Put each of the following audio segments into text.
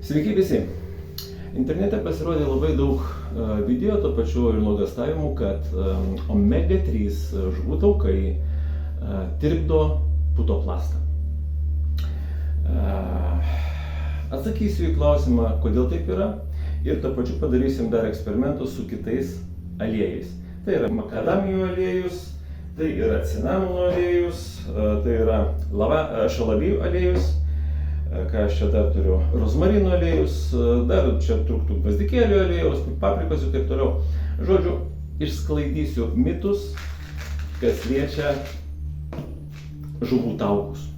Sveiki visi! Internete pasirodė labai daug video, to pačiu ir nuogąstavimų, kad omega-3 žuvų taukai tirpdo putoplastą. Atsakysiu į klausimą, kodėl taip yra, ir to pačiu padarysim dar eksperimentus su kitais aliejais. Tai yra makadamijų aliejus, tai yra cinamono aliejus, tai yra šalavijų aliejus. Ką aš čia dar turiu, rozmarino aliejus, dar čia trūktų gvazdikėlių aliejus, paprikos ir taip toliau. Žodžiu, išsklaidysiu mitus, kas liečia žuvų taukus.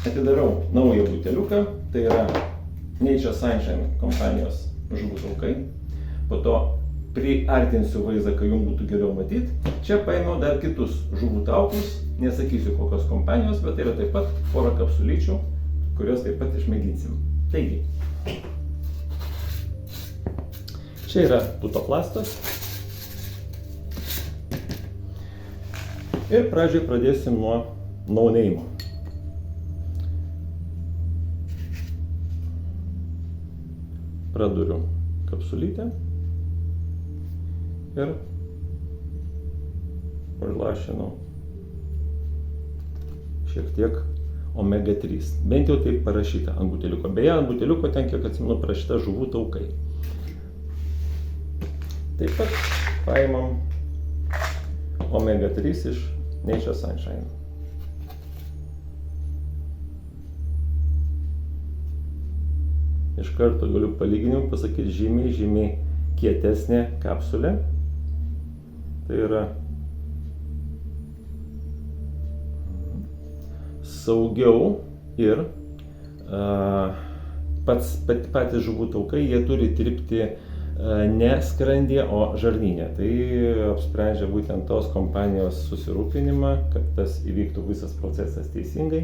Atidarau naują buteliuką, tai yra Nature Sunshine kompanijos žuvų taukai. Po to priartinsiu vaizdą, kad jums būtų geriau matyti. Čia paėmiau dar kitus žuvų taukus, nesakysiu kokios kompanijos, bet tai yra taip pat porą kapsulyčių, kurios taip pat išmėginsim. Taigi, čia yra putoplastas. Ir pradžiai pradėsim nuo no-name. Praduriu kapsulytę ir užlašinu šiek tiek omega-3. Bent jau taip parašyta ant buteliuko. Beje, ant buteliuko ten, kiek atsimenu, parašyta žuvų taukai. Taip pat paimam omega-3 iš Nature Sunshine. Iš karto galiu palyginimui pasakyti žymiai kietesnė kapsulė. Tai yra saugiau ir patys žuvų taukai, jie turi tirpti ne skrandyje, o žarnyne. Tai apsprendžia būtent tos kompanijos susirūpinimą, kad tas įvyktų visas procesas teisingai.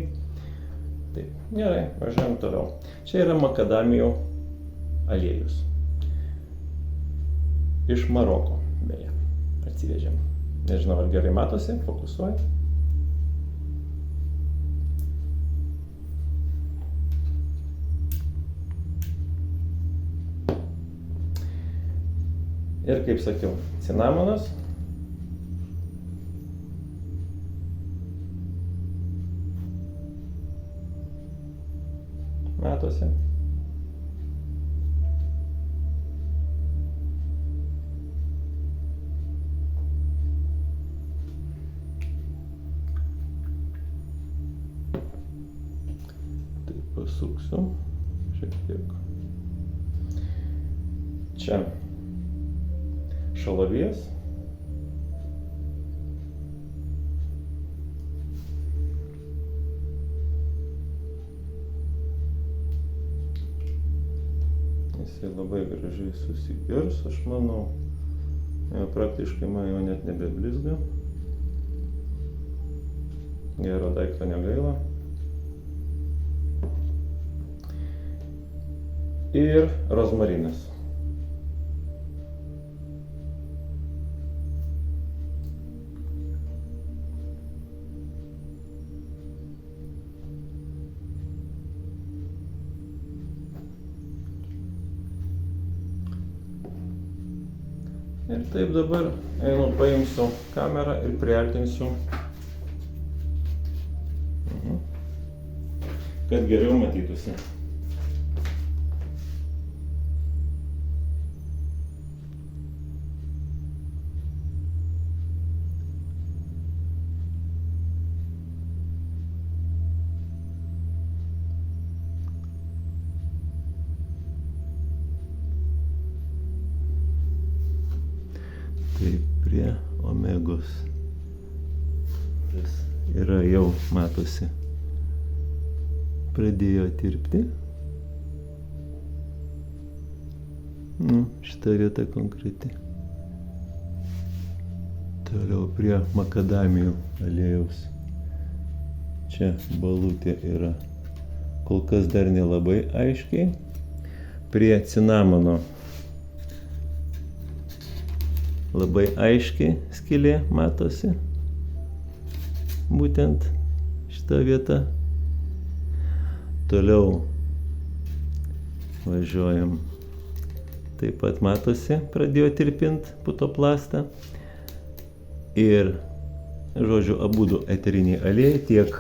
Taip, gerai, važiuojam toliau. Čia yra makadamijų aliejus. Iš Maroko, beje, atsivežėm. Nežinau, ar gerai matosi, fokusuoja. Ir kaip sakiau, cinamonas. Matosi. Tai pasuksiu šiek tiek. Čia šalavijas. Jisai labai gražiai susigirs, aš manau. Praktiškai man jau net nebeblizga. Gero daikto negaila. Ir rozmarinas. Ir taip dabar paimsiu kamerą ir priartinsiu, kad geriau matytųsi. Taip, prie omegos yra jau, matosi, pradėjo tirpti. Šita vieta konkreti. Toliau prie makadamijų aliejaus. Čia balutė yra kol kas dar nelabai aiškiai. Prie cinamono labai aiškiai skylė matosi. Būtent šita vieta. Toliau važiuojam. Taip pat matosi, pradėjo tirpinti putoplastą. Ir, žodžiu, abudu eteriniai aliejai, tiek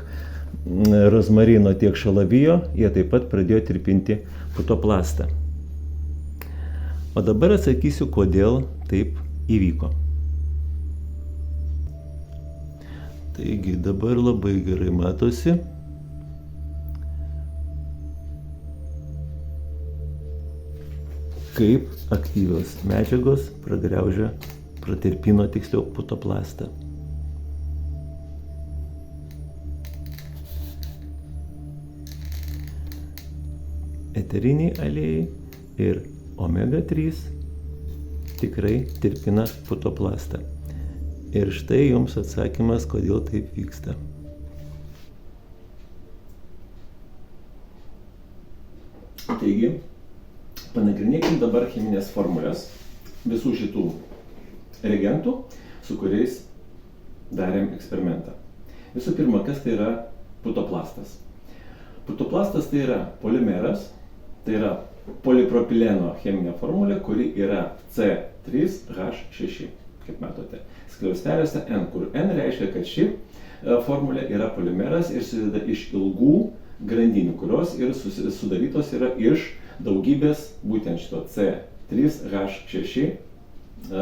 rozmarino, tiek šalavijo, jie taip pat pradėjo tirpinti putoplastą. O dabar atsakysiu, kodėl taip įvyko. Taigi dabar labai gerai matosi. Kaip aktyvios medžiagos pratirpino tiksliau putoplastą. Eteriniai aliejai ir omega-3 tikrai tirpina putoplastą. Ir štai jums atsakymas, kodėl taip vyksta. Taigi, panagrinėkim dabar cheminės formulės visų šitų reagentų, su kuriais darėm eksperimentą. Visų pirma, kas tai yra putoplastas? Putoplastas tai yra polimeras, tai yra polipropileno cheminė formulė, kuri yra C3H6, kaip matote, skliausteliuose N, kur N reiškia, kad ši formulė yra polimeras ir susideda iš ilgų grandinių, kurios ir sudarytos yra iš daugybės būtent šito C3H6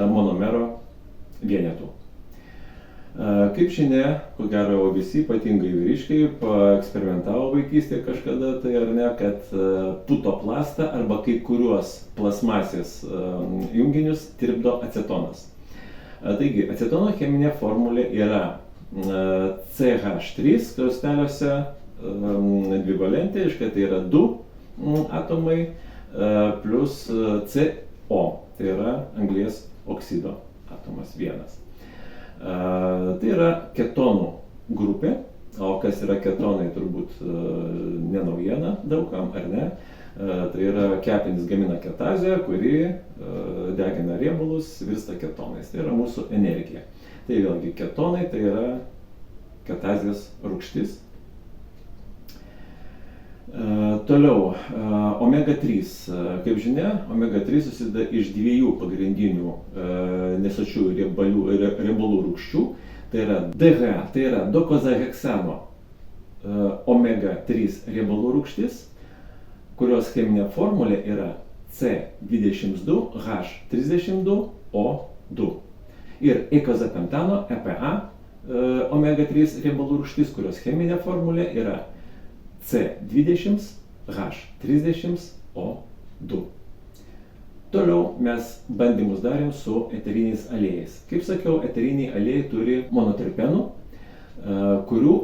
monomero vienetų. Kaip žinia, ko gero visi, ypatingai vyriškiai, paeksperimentavo vaikystėje kažkada, tai ar ne, kad putoplastą arba kai kuriuos plasmasės junginius tirpdo acetonas. Taigi, acetono cheminė formulė yra CH3 skliausteliuose dvivalentė, tai yra 2 atomai plus CO, tai yra anglies oksido atomas vienas. Tai yra ketonų grupė, o kas yra ketonai turbūt ne naujiena daugam, ar ne? Tai yra kepenys gamina ketazę, kuri degina riebalus, virsta ketonais. Tai yra mūsų energija. Tai vėlgi ketonai tai yra ketazės rūgštis. Toliau, omega-3. Kaip žinia, omega-3 susideda iš dviejų pagrindinių nesočiųjų riebalų rūgščių. Tai yra DHA, tai yra dokozaheksano omega-3 riebalų rūgštis, kurios cheminė formulė yra C22H32O2. Ir eikozapentano, EPA, omega-3 riebalų rūgštis, kurios cheminė formulė yra C20H30O2. Toliau mes bandymus darėm su eteriniais aliejais. Kaip sakiau, eteriniai aliejai turi monoterpenų, kurių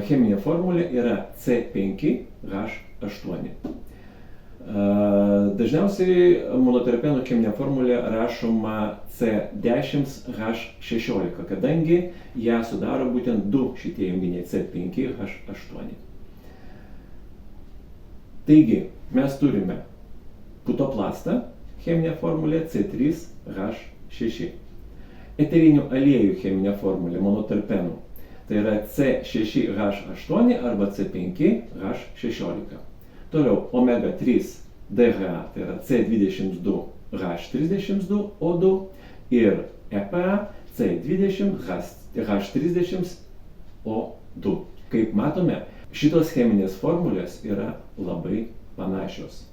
cheminė formulė yra C5H8. Dažniausiai monoterpenų cheminė formulė rašoma C10H16, kadangi ją sudaro būtent du šitie junginiai C5H8. Taigi, mes turime putoplastą, cheminė formulė C3H6. Eterinių aliejų cheminė formulė monoterpenų, tai yra C6H8 arba C5H16. Toliau omega-3 DHA, tai yra C22H32O2 ir EPA C20H30O2. Kaip matome, šitos cheminės formulės yra labai panašios.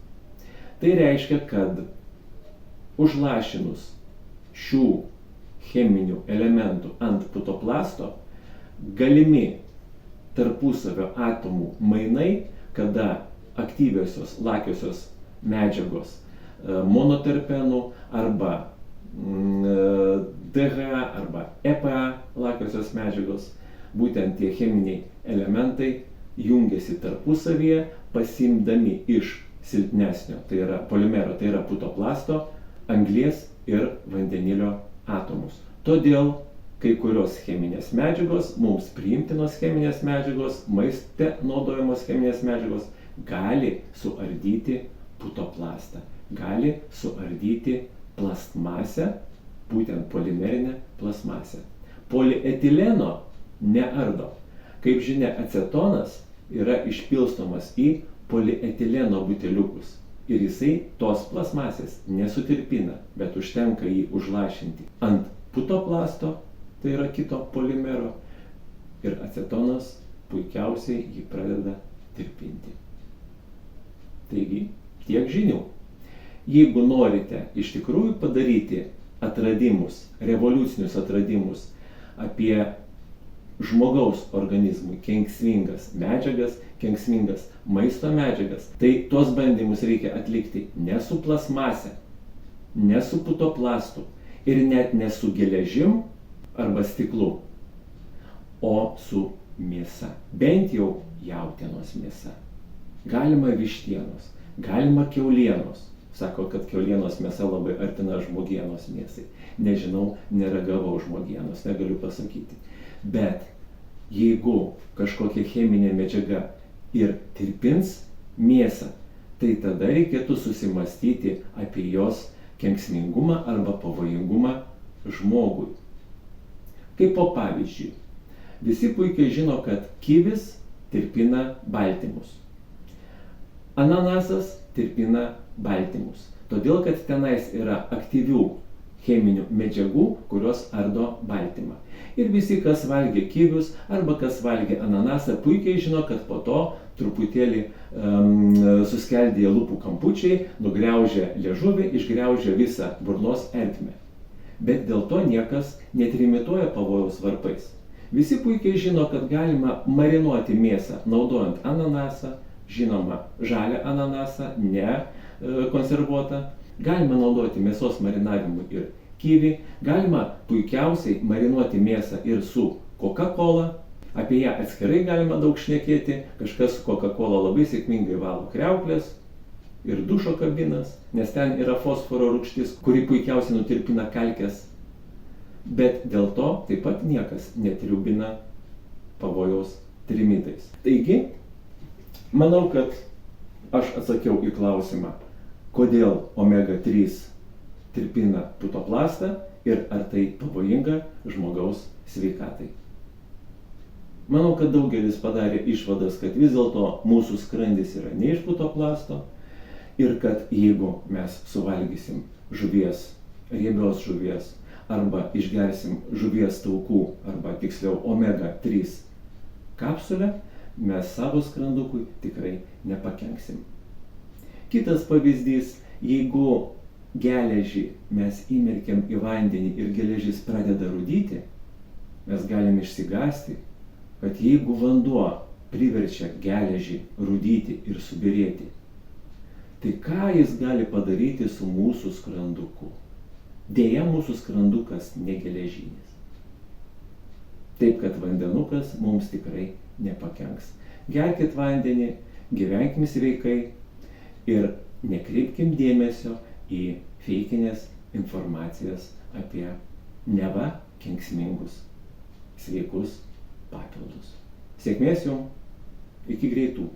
Tai reiškia, kad užlašinus šių cheminių elementų ant putoplasto galimi tarpusavio atomų mainai, kada aktyviosios lakiosios medžiagos monoterpenų arba DHA arba EPA lakiosios medžiagos, būtent tie cheminiai elementai jungiasi tarpusavyje, pasiimdami iš silpnesnio, tai yra polimero, tai yra putoplasto, anglies ir vandenilio atomus. Todėl kai kurios cheminės medžiagos, mums priimtinos cheminės medžiagos, maiste naudojamos cheminės medžiagos, gali suardyti putoplastą, gali suardyti plastmasę, būtent polimerinę plastmasę. Polietileno neardo. Kaip žinia, acetonas yra išpilstomas į polietileno buteliukus. Ir jisai tos plasmasės nesutirpina, bet užtenka jį užlašinti ant putoplasto, tai yra kito polimero, ir acetonas puikiausiai jį pradeda tirpinti. Taigi, tiek žinių. Jeigu norite iš tikrųjų padaryti atradimus, revoliucinius atradimus apie žmogaus organizmui kenksmingas medžiagas, kenksmingas maisto medžiagas, tai tuos bandymus reikia atlikti ne su plasmase, ne su putoplastu ir net ne su geležim arba stiklu, o su mėsa. Bent jau jautienos mėsa. Galima vištienos, galima kiaulienos. Sako, kad kiaulienos mėsa labai artina žmogienos mėsai. Nežinau, neragavau žmogienos, negaliu pasakyti. Bet jeigu kažkokia cheminė medžiaga ir tirpins mėsą, tai tada reikėtų susimastyti apie jos kenksmingumą arba pavojingumą žmogui. Kaip po pavyzdžiui, visi puikiai žino, kad kivis tirpina baltymus. Ananasas tirpina baltymus, todėl kad tenais yra aktyvių cheminių medžiagų, kurios ardo baltymą. Ir visi, kas valgė kivius arba kas valgė ananasą, puikiai žino, kad po to truputėlį suskeldėja lūpų kampučiai, nugriaužia liežuvį, išgriaužia visą burnos ertmę. Bet dėl to niekas netrimituoja pavojaus varpais. Visi puikiai žino, kad galima marinuoti mėsą naudojant ananasą, žinoma, žalią ananasą, ne konservuotą. Galima naudoti mėsos marinavimui ir kivį. Galima puikiausiai marinuoti mėsą ir su Coca-Cola. Apie ją atskirai galima daug šnekėti. Kažkas su Coca-Cola labai sėkmingai valo kriauklės ir dušo kabinas, nes ten yra fosforo rūgštis, kuri puikiausiai nutirpina kalkes. Bet dėl to taip pat niekas netriubina pavojaus trimitais. Taigi, manau, kad aš atsakiau į klausimą, kodėl omega-3 tirpina putoplastą ir ar tai pavojinga žmogaus sveikatai. Manau, kad daugelis padarė išvadas, kad vis dėlto mūsų skrandis yra ne iš putoplasto ir kad jeigu mes suvalgysim žuvies, riebios žuvies arba išgersim žuvies taukų arba tiksliau omega-3 kapsulę, mes savo skrandukui tikrai nepakenksim. Kitas pavyzdys, jeigu geležį mes įmerkiam į vandenį ir geležis pradeda rūdyti, mes galim išsigąsti, kad jeigu vanduo priverčia geležį rūdyti ir subirėti, tai ką jis gali padaryti su mūsų skranduku? Deja, mūsų skrandukas ne geležinis. Taip, kad vandenukas mums tikrai nepakenks. Gerkit vandenį, gyvenkim sveikai ir nekreipkim dėmesio į feikinės informacijas apie neva kenksmingus sveikus papildus. Sėkmės jums, iki greitų.